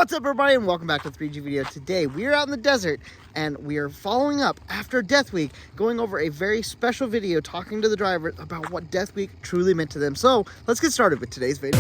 What's up, everybody, and welcome back to the 3G video. Today we are out in the desert and we are following up after Death Week, going over a very special video talking to the drivers about what Death Week truly meant to them. So let's get started with today's video.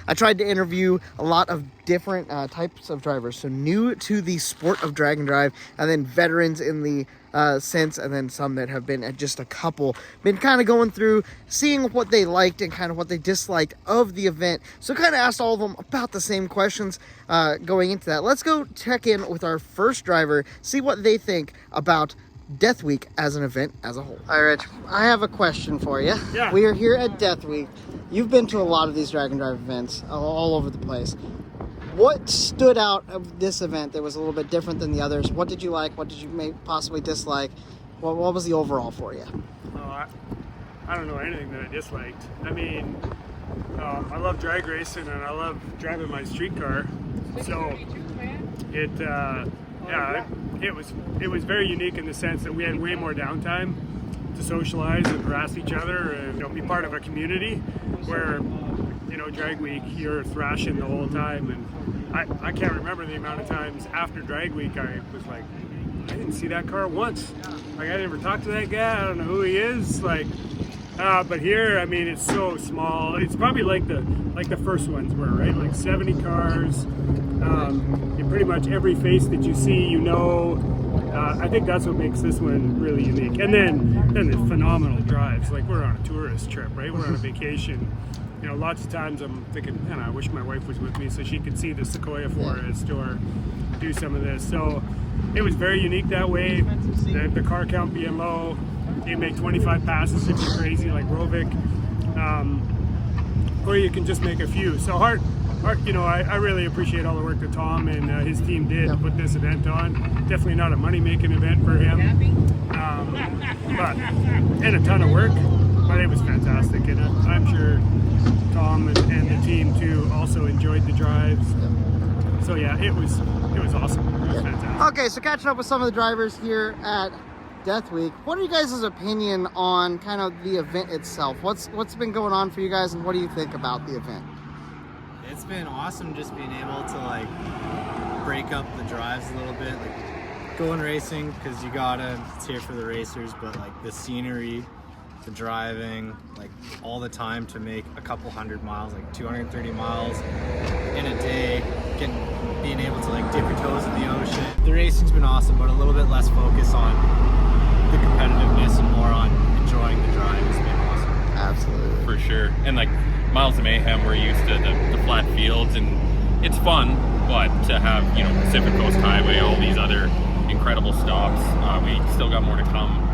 I tried to interview a lot of different types of drivers, so new to the sport of drag and drive, and then veterans in the sense, and then some that have been at just a couple. Been kind of going through, seeing what they liked and kind of what they disliked of the event. So kind of asked all of them about the same questions going into that. Let's go check in with our first driver, see what they think about Death Week as an event as a whole. All right, Rich, I have a question for you. Yeah. We are here at Death Week. You've been to a lot of these drag and drive events all over the place. What stood out of this event that was a little bit different than the others? What did you like? What did you possibly dislike? What was the overall for you? Oh, I don't know anything that I disliked. I mean, I love drag racing and I love driving my street car. So it was very unique in the sense that we had way more downtime to socialize and harass each other and be part of a community where drag week you're thrashing the whole time, and I can't remember the amount of times after drag week I was like, I didn't see that car once. Like, I never talked to that guy. I don't know who he is. But here, I mean, it's so small. It's probably like the first ones were, right? Like 70 cars. And pretty much every face that you see, I think that's what makes this one really unique. And then the phenomenal drives. Like, we're on a tourist trip, right? We're on a vacation. Lots of times I'm thinking, man, I wish my wife was with me so she could see the Sequoia Forest or do some of this. So it was very unique that way. The car count being low, you make 25 passes if you're crazy like Rovic, or you can just make a few. So I really appreciate all the work that Tom and his team did to put this event on. Definitely not a money-making event for him, and a ton of work, but it was fantastic. And I'm sure Tom and the team too also enjoyed the drives. So yeah, it was awesome. It was fantastic. Okay, so catching up with some of the drivers here at Death Week, what are you guys' opinion on kind of the event itself? What's been going on for you guys, and what do you think about the event? It's been awesome just being able to break up the drives a little bit, going racing because it's here for the racers, but the scenery, the driving, all the time to make a couple hundred miles, 230 miles in a day, being able to dip your toes in the ocean. The racing's been awesome, but a little bit less focus on the competitiveness and more on enjoying the drive has been awesome. Absolutely. For sure. And Miles of Mayhem, we're used to the flat fields, and it's fun, but to have, Pacific Coast Highway, all these other incredible stops, we still got more to come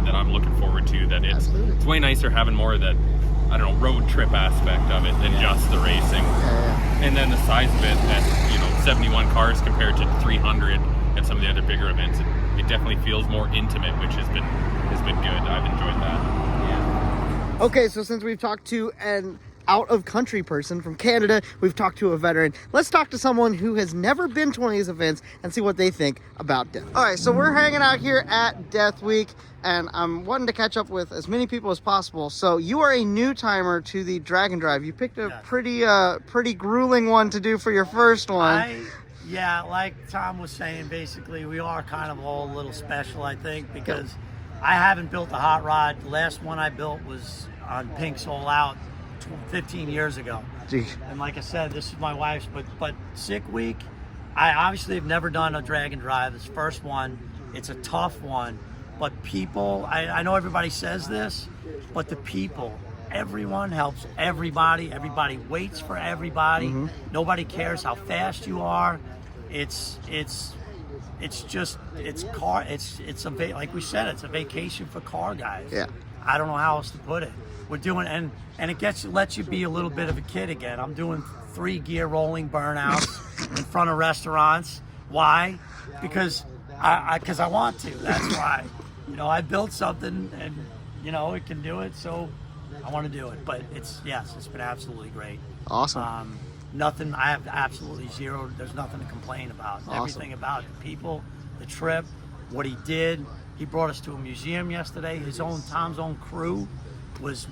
that I'm looking forward to. That it's way nicer having more of that, road trip aspect of it than just the racing. And then the size of it at, 71 cars compared to 300 at some of the other bigger events, it definitely feels more intimate, which has been good. I've enjoyed that. Yeah. Okay, so since we've talked to an out-of-country person from Canada, we've talked to a veteran. Let's talk to someone who has never been to one of these events and see what they think about Death. All right, so we're hanging out here at Death Week, and I'm wanting to catch up with as many people as possible. So you are a new timer to the drag and drive. You picked a pretty grueling one to do for your first one. Yeah, like Tom was saying, basically we are kind of all a little special, I think, because I haven't built a hot rod. The last one I built was on Pink's All Out 15 years ago. Gee. And like I said, this is my wife's, but Sick Week, I obviously have never done a drag and drive. This first one, it's a tough one, but people, I know everybody says this, but the people, everyone helps everybody waits for everybody. Nobody cares how fast you are. It's like we said, it's a vacation for car guys. Yeah. I don't know how else to put it. we're doing, and it lets you be a little bit of a kid again. I'm doing 3-gear rolling burnouts in front of restaurants. Why? Because I want to. That's why. You know, I built something, and you know it can do it, so I want to do it. But it's been absolutely great. Awesome. Nothing. I have absolutely zero. There's nothing to complain about. Awesome. Everything about the people, the trip, what he did. He brought us to a museum yesterday. Tom's own crew was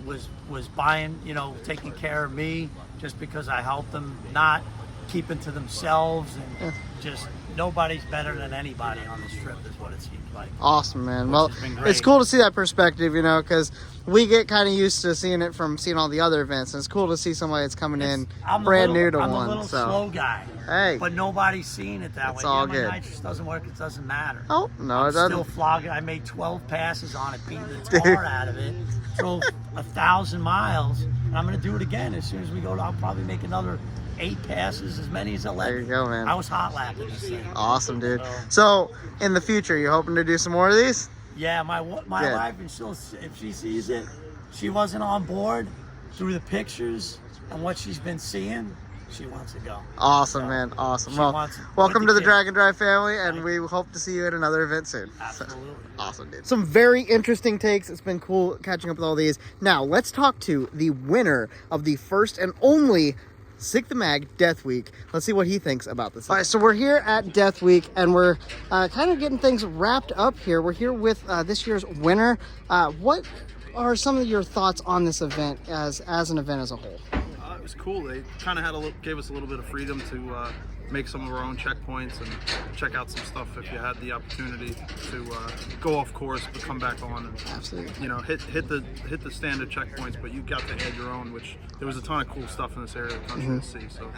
buying, you know, taking care of me just because I helped them, not keeping to themselves, and just nobody's better than anybody on this trip is what it seems like. Awesome, man. Well, has been great. it's cool to see that perspective, you know, because we get kind of used to seeing it from seeing all the other events, and it's cool to see somebody that's coming in brand new to I'm one. a little so slow guy, hey, but nobody's seeing it that way. it's all My good. nitrous doesn't work. It doesn't matter. Oh no, I'm it doesn't. still flogging. I made 12 passes on it, beating the tar out of it. Drove 1,000 miles, and I'm going to do it again as soon as we go. I'll probably make another 8 passes, as many as 11. There you go, man. I was hot lapping this thing. Awesome, dude. So in the future, you hoping to do some more of these? Yeah, my Good. wife, and if she sees it, she wasn't on board through the pictures and what she's been seeing. She wants to go. Awesome, So, man. Awesome. she Well, wants- welcome with to the the kid. Dragon Drive family, and we hope to see you at another event soon. Absolutely. Awesome, dude. Some very interesting takes. It's been cool catching up with all these. Now, let's talk to the winner of the first and only Sick the Mag Death Week. Let's see what he thinks about this. All right, so we're here at Death Week, and we're kind of getting things wrapped up here. We're here with this year's winner. What are some of your thoughts on this event as an event as a whole? It was cool. They kind of gave us a little bit of freedom to make some of our own checkpoints and check out some stuff if you had the opportunity to go off course but come back on and Absolutely. you know hit the standard checkpoints, but you got to add your own, which there was a ton of cool stuff in this area of the country to see. So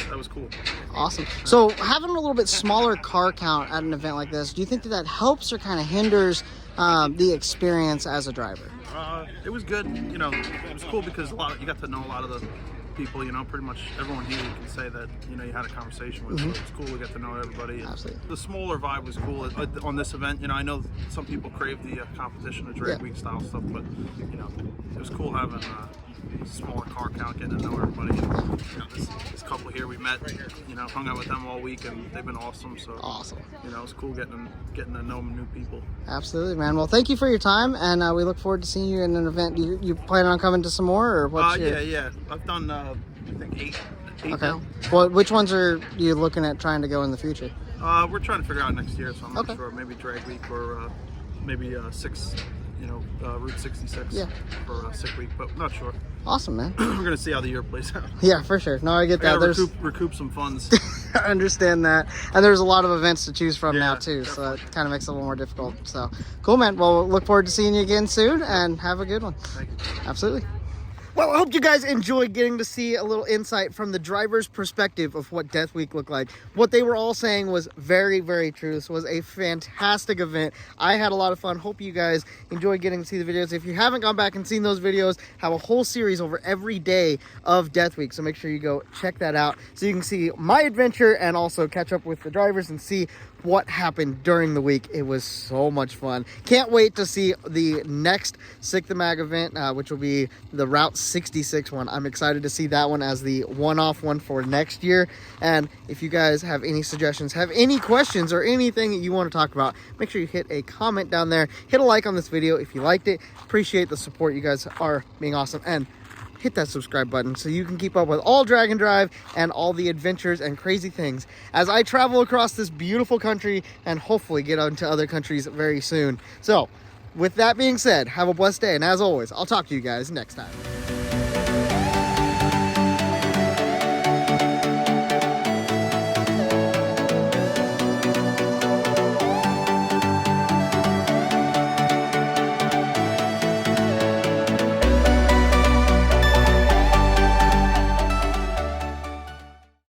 that was cool. Awesome. So having a little bit smaller car count at an event like this, do you think that helps or kind of hinders the experience as a driver? It was good. You know, it was cool because you got to know a lot of the people. You know, pretty much everyone here you can say that you know you had a conversation with. So it was cool to get to know everybody. Absolutely. The smaller vibe was cool on this event. You know, I know some people crave the competition of drag week style stuff, but you know, it was cool having a smaller car count, getting to know everybody. And, you know, this couple here we met, you know, hung out with them all week, and they've been awesome. So Awesome. You know, it was cool getting to know new people. Absolutely, man. Well, thank you for your time, and we look forward to seeing you in an event. You plan on coming to some more, or what's your... Yeah. I've done I think eight Okay. now. Well, which ones are you looking at trying to go in the future? We're trying to figure out next year, so I'm not Okay. sure. Maybe drag week or maybe Route 66 Yeah. for sick week, but not sure. Awesome, man. We're gonna see how the year plays out. Yeah, for sure. No, I get I that. gotta There's recoup some funds. I understand that, and there's a lot of events to choose from now Yeah, too, so it kind of makes it a little more difficult. So cool, man. Well, look forward to seeing you again soon, and have a good one. Thank you. Absolutely. Well, I hope you guys enjoyed getting to see a little insight from the driver's perspective of what Death Week looked like. What they were all saying was very, very true. This was a fantastic event. I had a lot of fun. Hope you guys enjoyed getting to see the videos. If you haven't gone back and seen those videos, have a whole series over every day of Death Week. So make sure you go check that out so you can see my adventure and also catch up with the drivers and see what happened during the week. It was so much fun. Can't wait to see the next Sick the Mag event, which will be the Route 66 one. I'm excited to see that one as the one-off one for next year. And if you guys have any suggestions, have any questions, or anything that you want to talk about, make sure you hit a comment down there. Hit a like on this video if you liked it. Appreciate the support. You guys are being awesome. And hit that subscribe button so you can keep up with all Dragon Drive and all the adventures and crazy things as I travel across this beautiful country and hopefully get into other countries very soon. So with that being said, have a blessed day, and as always, I'll talk to you guys next time.